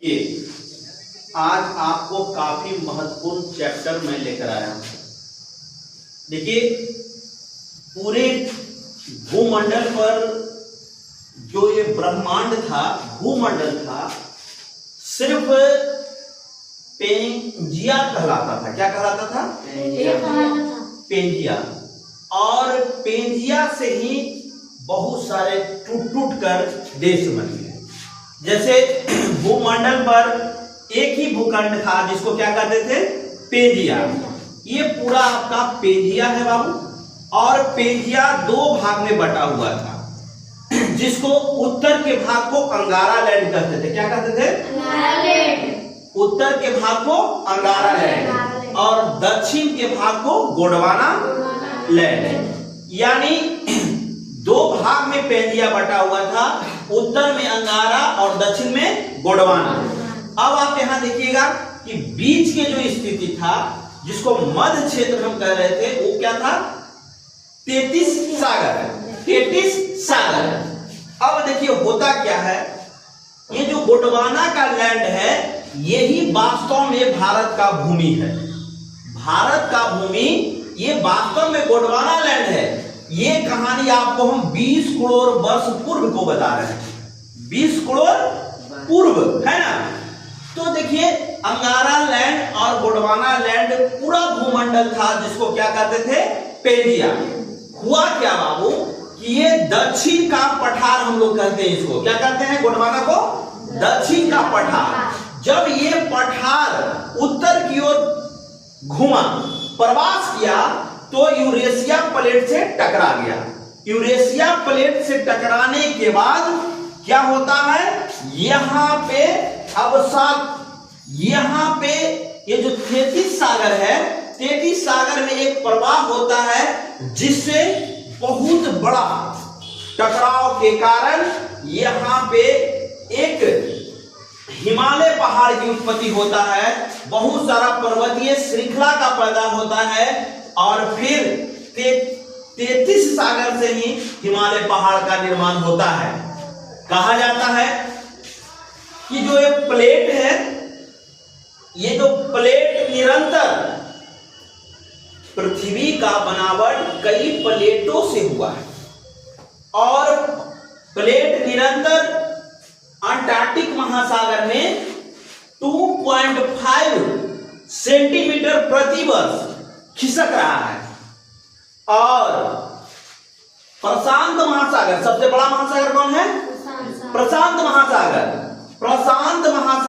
ये आज आपको काफी महत्वपूर्ण चैप्टर मैं लेकर आया हूं। देखिए, पूरे भूमंडल पर जो ये ब्रह्मांड था, भूमंडल था, सिर्फ पेंजिया कहलाता था। क्या कहलाता था? पेंजिया। और पेंजिया से ही बहुत सारे टूट टूट कर देश बन गए। जैसे भूमंडल पर एक ही भूखंड था जिसको क्या कहते थे? पेंजिया। ये पूरा आपका पेंजिया है बाबू। और पेंजिया दो भाग में बटा हुआ था, जिसको उत्तर के भाग को अंगारा लैंड कहते थे। क्या कहते थे? अंगारा लैंड। उत्तर के भाग को अंगारा लैंड और दक्षिण के भाग को गोंडवाना लैंड। यानी दो भाग में पेंजिया बटा हुआ था, उत्तर में अंगारा और दक्षिण में गोंडवाना। अब आप यहां देखिएगा कि बीच के जो स्थिति था, जिसको मध्य क्षेत्र हम कह रहे थे, वो क्या था? 33 सागर। 33 सागर। अब देखिए होता क्या है, ये जो गोंडवाना का लैंड है, यही वास्तव में भारत का भूमि है। भारत का भूमि ये वास्तव में गोंडवाना लैंड है। ये कहानी आपको हम 20 करोड़ वर्ष पूर्व को बता रहे हैं। 20 करोड़ पूर्व, है ना? तो देखिए, अंगारा लैंड और गोंडवाना लैंड पूरा भूमंडल था, जिसको क्या कहते थे? पेंजिया। हुआ क्या बाबू कि ये दक्षिण का पठार हम लोग कहते हैं। इसको क्या कहते हैं? गोंडवाना को दक्षिण का पठार। जब ये पठार उत्तर की ओर घुमा, प्रवास किया, तो यूरेशिया प्लेट से टकरा गया। यूरेशिया प्लेट से टकराने के बाद क्या होता है? यहां पे यहां पे ये जो 33 सागर है, 33 सागर में एक प्रवाह होता है, जिससे बहुत बड़ा टकराव के कारण यहां पे एक हिमालय पहाड़ की उत्पत्ति होता है। बहुत सारा पर्वतीय श्रृंखला का पैदा होता है और फिर 33 सागर से ही हिमालय पहाड़ का निर्माण होता है। कहा जाता है कि जो ये प्लेट है, ये जो प्लेट निरंतर, पृथ्वी का बनावट कई प्लेटों से हुआ है और प्लेट निरंतर अंटार्कटिक महासागर में 2.5 सेंटीमीटर प्रति वर्ष खिसक रहा है। और प्रशांत महासागर, सबसे बड़ा महासागर कौन है? प्रशांत महासागर। प्रशांत महासागर